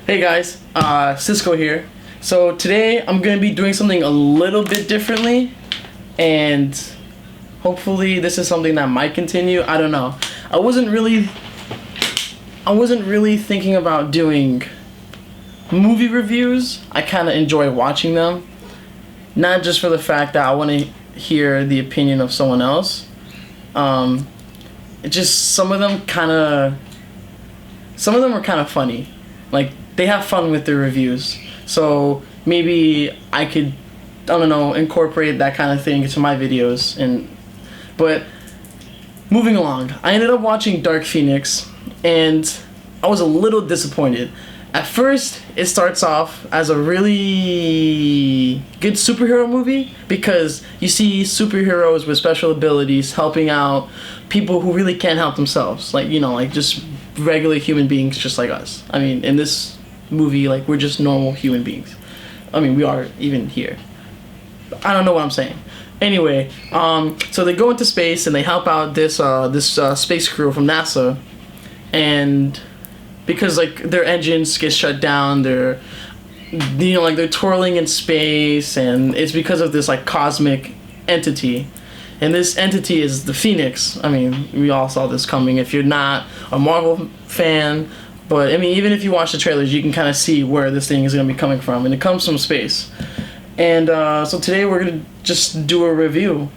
Hey guys, Cisco here. So today I'm gonna be doing something a little bit differently, and hopefully this is something that might continue. I don't know. I wasn't really thinking about doing movie reviews. I kind of enjoy watching them, not just for the fact that I want to hear the opinion of someone else. It just some of them are kind of funny. Like, they have fun with their reviews. So maybe I could, I don't know, incorporate that kind of thing into my videos. But moving along, I ended up watching Dark Phoenix, and I was a little disappointed. At first, it starts off as a really good superhero movie because you see superheroes with special abilities helping out people who really can't help themselves. Like, like just regular human beings just like us. I mean, in this movie, like, we're just normal human beings. I mean, we are even here. I don't know what I'm saying. Anyway, so they go into space and they help out this space crew from NASA, and because like their engines get shut down, they're they're twirling in space, and it's because of this like cosmic entity. And this entity is the Phoenix. I mean, we all saw this coming if you're not a Marvel fan. But I mean, even if you watch the trailers, you can kind of see where this thing is going to be coming from. And it comes from space. And so today we're going to just do a review.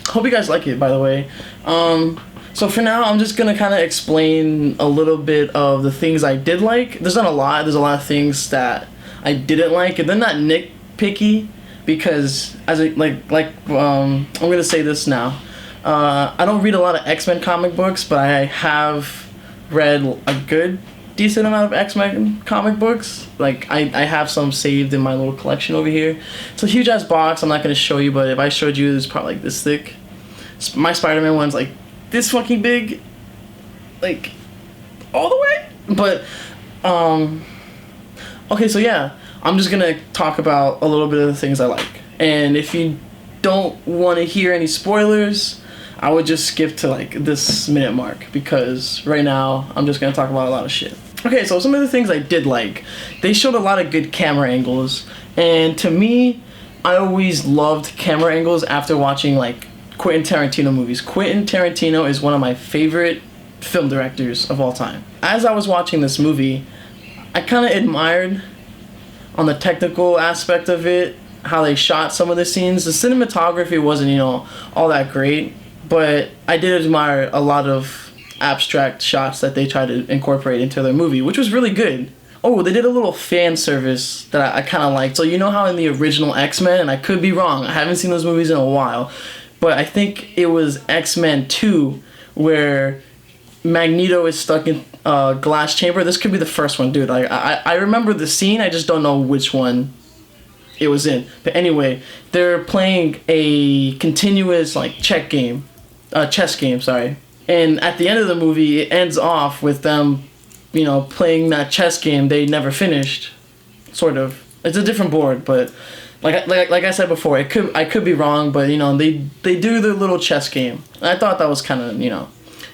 Hope you guys like it, by the way. So for now, I'm just going to kind of explain a little bit of the things I did like. There's not a lot. There's a lot of things that I didn't like. And they're not nitpicky. Because I'm gonna say this now. I don't read a lot of X-Men comic books, but I have read a decent amount of X-Men comic books. Like I have some saved in my little collection over here. It's a huge ass box. I'm not gonna show you, but if I showed you, it's probably like this thick. My Spider-Man one's like this fucking big, like all the way. But okay, so yeah. I'm just gonna talk about a little bit of the things I like. And if you don't want to hear any spoilers, I would just skip to like this minute mark, because right now I'm just gonna talk about a lot of shit. Okay, so some of the things I did like. They showed a lot of good camera angles, and to me, I always loved camera angles after watching like Quentin Tarantino movies. Quentin Tarantino is one of my favorite film directors of all time. As I was watching this movie, I kind of admired on the technical aspect of it, how they shot some of the scenes. The cinematography wasn't, all that great, but I did admire a lot of abstract shots that they tried to incorporate into their movie, which was really good. Oh, they did a little fan service that I kind of liked. So you know how in the original X-Men, and I could be wrong, I haven't seen those movies in a while, but I think it was X-Men 2 where Magneto is stuck in a glass chamber. This could be the first one, dude. I remember the scene, I just don't know which one it was in. But anyway, they're playing a continuous like chess game, sorry. And at the end of the movie, it ends off with them, playing that chess game they never finished. Sort of. It's a different board, but like I said before, I could be wrong, but they do their little chess game. And I thought that was kind of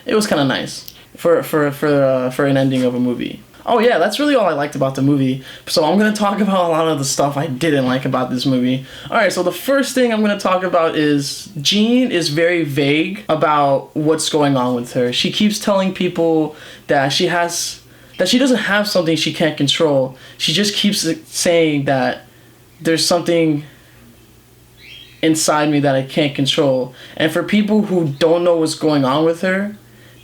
it was kind of nice for an ending of a movie. Oh yeah, that's really all I liked about the movie. So I'm going to talk about a lot of the stuff I didn't like about this movie. Alright, so the first thing I'm going to talk about is Jean is very vague about what's going on with her. She keeps telling people that she doesn't have something she can't control. She just keeps saying that there's something inside me that I can't control. And for people who don't know what's going on with her,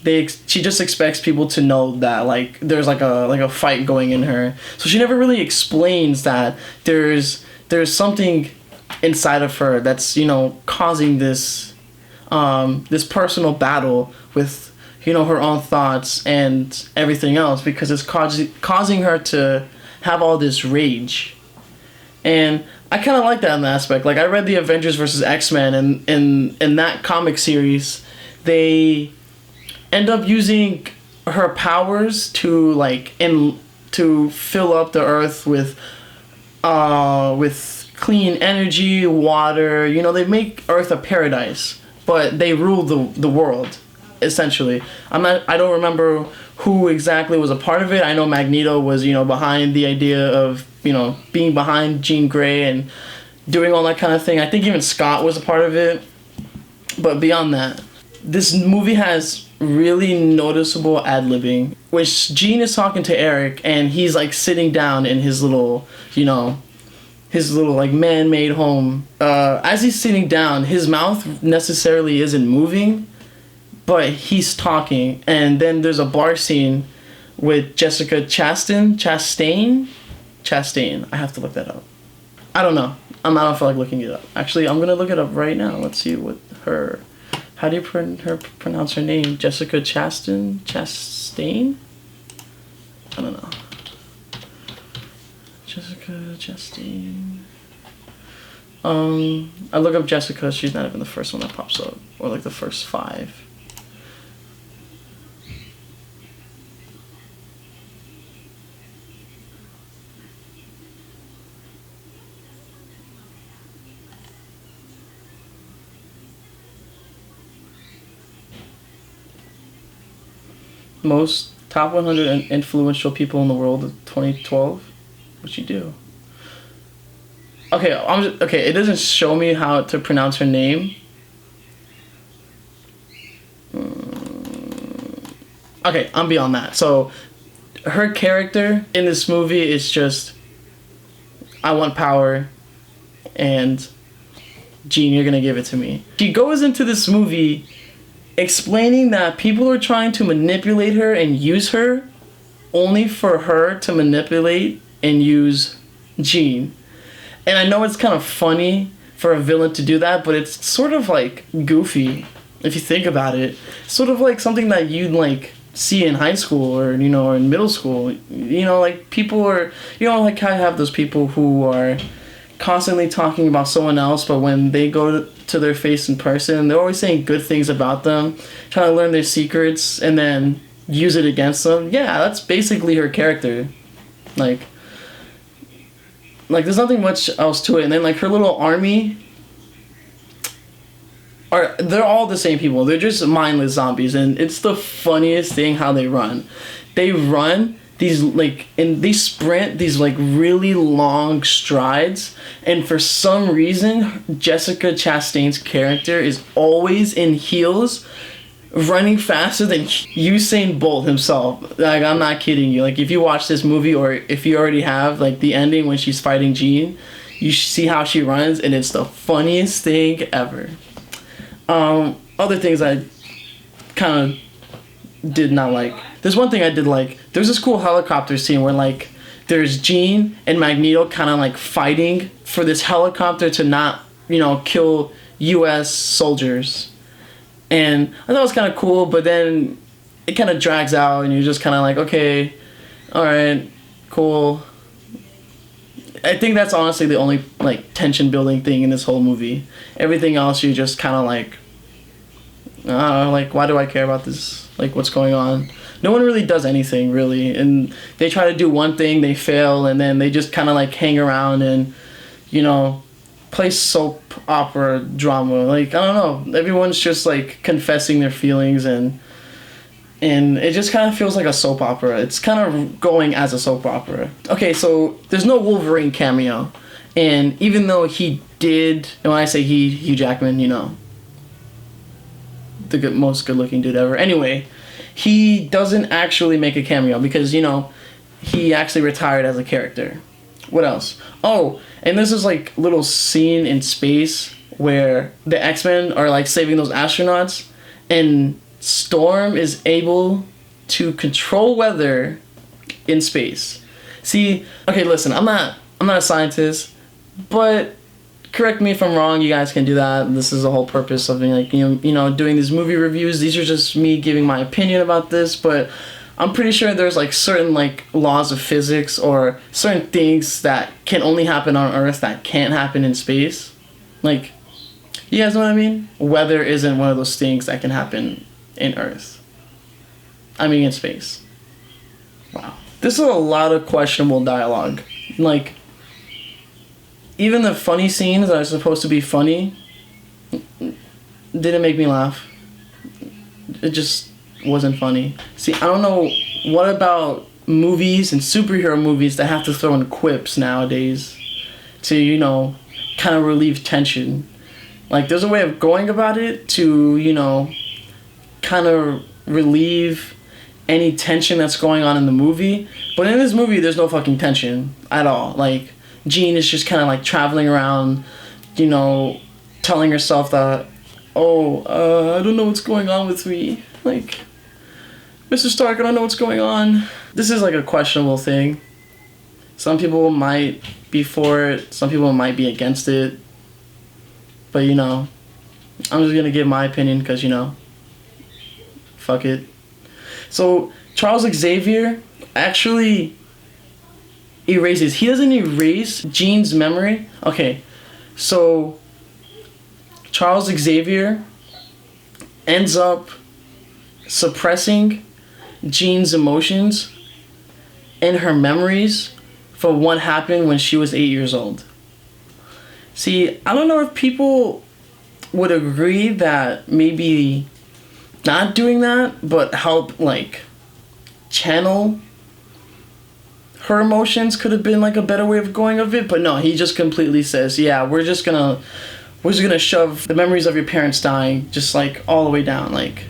she just expects people to know that like there's like a fight going in her. So she never really explains that there's something inside of her that's causing this personal battle with her own thoughts and everything else, because it's causing her to have all this rage. And I kind of like that in the aspect. Like, I read the Avengers vs. X-Men, and in that comic series, they end up using her powers to to fill up the earth with clean energy, water. They make Earth a paradise, but they rule the world. essentially. I don't remember who exactly was a part of it. I know Magneto was, behind the idea of, being behind Jean Grey and doing all that kind of thing. I think even Scott was a part of it. But beyond that, this movie has really noticeable ad-libbing, which Jean is talking to Eric, and he's like sitting down in his little, like man-made home. As he's sitting down, his mouth necessarily isn't moving, but he's talking. And then there's a bar scene with Jessica Chastain. I have to look that up. I don't know. I don't feel like looking it up. Actually, I'm gonna look it up right now. Let's see what how do you pronounce her name? Jessica Chastain? I don't know. Jessica Chastain. I look up Jessica. She's not even the first one that pops up, or like the first 5. Most top 100 influential people in the world of 2012. What you do? Okay, okay. It doesn't show me how to pronounce her name. Okay, I'm beyond that. So, her character in this movie is just, I want power, and Jean, you're gonna give it to me. She goes into this movie explaining that people are trying to manipulate her and use her only for her to manipulate and use Jean. And I know it's kind of funny for a villain to do that, but it's sort of like goofy if you think about it. Sort of like something that you'd like see in high school or, or in middle school. Like people are, like I have those people who are constantly talking about someone else, but when they go to their face in person, they're always saying good things about them, trying to learn their secrets and then use it against them. Yeah, that's basically her character. Like there's nothing much else to it. And then like her little army they're all the same people. They're just mindless zombies, and it's the funniest thing how they run. They run these they sprint these like really long strides, and for some reason Jessica Chastain's character is always in heels, running faster than Usain Bolt himself. Like, I'm not kidding you. Like, if you watch this movie, or if you already have, like the ending when she's fighting Jean, you see how she runs, and it's the funniest thing ever. Other things I kind of did not like. There's one thing I did like. There's this cool helicopter scene where like there's Jean and Magneto kind of like fighting for this helicopter to not, kill U.S. soldiers. And I thought it was kind of cool, but then it kind of drags out, and you're just kind of like, okay, all right, cool. I think that's honestly the only like tension building thing in this whole movie. Everything else, you're just kind of like, like, why do I care about this? Like, what's going on? No one really does anything, really. And they try to do one thing, they fail, and then they just kind of like hang around and, play soap opera drama. Like, I don't know. Everyone's just like confessing their feelings, and it just kind of feels like a soap opera. It's kind of going as a soap opera. Okay, so there's no Wolverine cameo. And even though he did, and when I say he, Hugh Jackman, the most good-looking dude ever. Anyway, he doesn't actually make a cameo because, he actually retired as a character. What else? Oh, and this is like little scene in space where the X-Men are like saving those astronauts, and Storm is able to control weather in space. See, okay, listen, I'm not a scientist, but correct me if I'm wrong. You guys can do that. This is the whole purpose of like doing these movie reviews. These are just me giving my opinion about this, but I'm pretty sure there's like certain like laws of physics or certain things that can only happen on Earth that can't happen in space. Like, you guys know what I mean? Weather isn't one of those things that can happen in Earth. I mean in space. Wow. This is a lot of questionable dialogue. Like, even the funny scenes that are supposed to be funny didn't make me laugh. It just wasn't funny. See, I don't know what about movies and superhero movies that have to throw in quips nowadays to, you know, kind of relieve tension. Like, there's a way of going about it to, you know, kind of relieve any tension that's going on in the movie. But in this movie, there's no fucking tension at all. Like, Jean is just kind of like traveling around, you know, telling herself that, I don't know what's going on with me. Like, Mr. Stark, I don't know what's going on. This is like a questionable thing. Some people might be for it, some people might be against it. But, you know, I'm just gonna give my opinion because, you know, fuck it. So, Charles Xavier actually erases. He doesn't erase Jean's memory. Okay, so Charles Xavier ends up suppressing Jean's emotions and her memories from what happened when she was 8 years old. See, I don't know if people would agree that maybe not doing that, but help, like, channel her emotions could have been, like, a better way of going of it. But no, he just completely says, yeah, we're just gonna shove the memories of your parents dying just, like, all the way down. Like,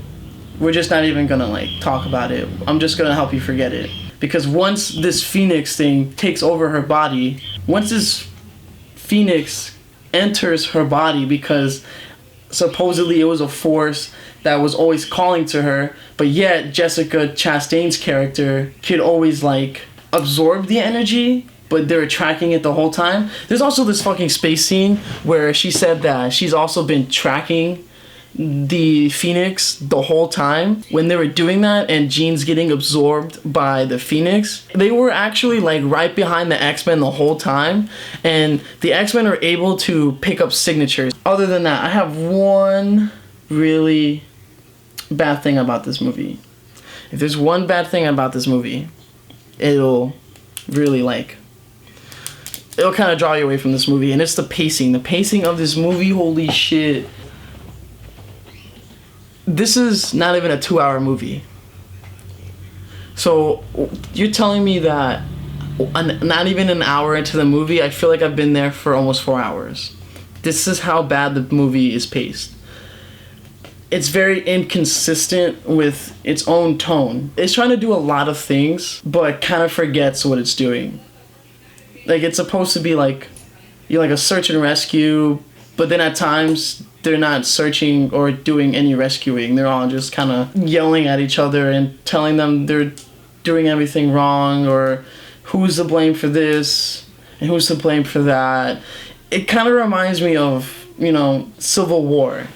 we're just not even gonna, like, talk about it. I'm just gonna help you forget it. Because once this Phoenix thing takes over her body, once this Phoenix enters her body, because supposedly it was a force that was always calling to her, but yet Jessica Chastain's character could always, like, absorb the energy, but they were tracking it the whole time. There's also this fucking space scene where she said that she's also been tracking the Phoenix the whole time. When they were doing that and Jean's getting absorbed by the Phoenix, they were actually, like, right behind the X-Men the whole time, and the X-Men are able to pick up signatures. Other than that, I have one really bad thing about this movie. If there's one bad thing about this movie, it'll really, like, it'll kind of draw you away from this movie, and it's the pacing. The pacing of this movie, holy shit. This is not even a 2-hour movie. So you're telling me that not even an hour into the movie, I feel like I've been there for almost 4 hours. This is how bad the movie is paced. It's very inconsistent with its own tone. It's trying to do a lot of things, but kind of forgets what it's doing. Like, it's supposed to be like, you're like a search and rescue, but then at times they're not searching or doing any rescuing. They're all just kind of yelling at each other and telling them they're doing everything wrong, or who's to blame for this and who's to blame for that. It kind of reminds me of, you know, Civil War,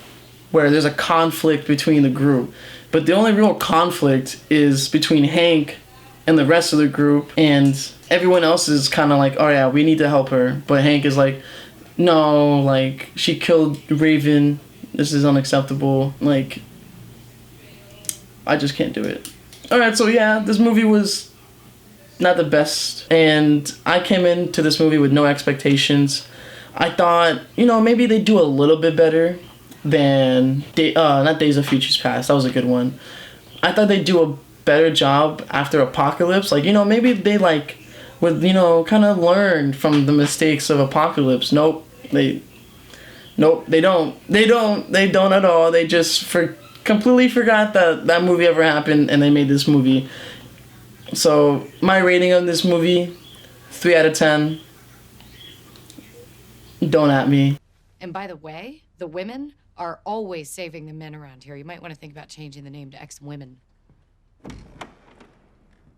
where there's a conflict between the group, but the only real conflict is between Hank and the rest of the group, and everyone else is kind of like, oh yeah, we need to help her, but Hank is like, no, like, she killed Raven, this is unacceptable, like, I just can't do it. Alright, so yeah, this movie was not the best, and I came into this movie with no expectations. I thought, you know, maybe they'd do a little bit better than not Days of Futures Past. That was a good one. I thought they'd do a better job after Apocalypse. Like, you know, maybe they, like, would, you know, kind of learn from the mistakes of Apocalypse. Nope, they don't at all. They just completely forgot that that movie ever happened, and they made this movie. So my rating of this movie, 3 out of 10. Don't at me. And by the way, the women are always saving the men around here. You might want to think about changing the name to X-Women.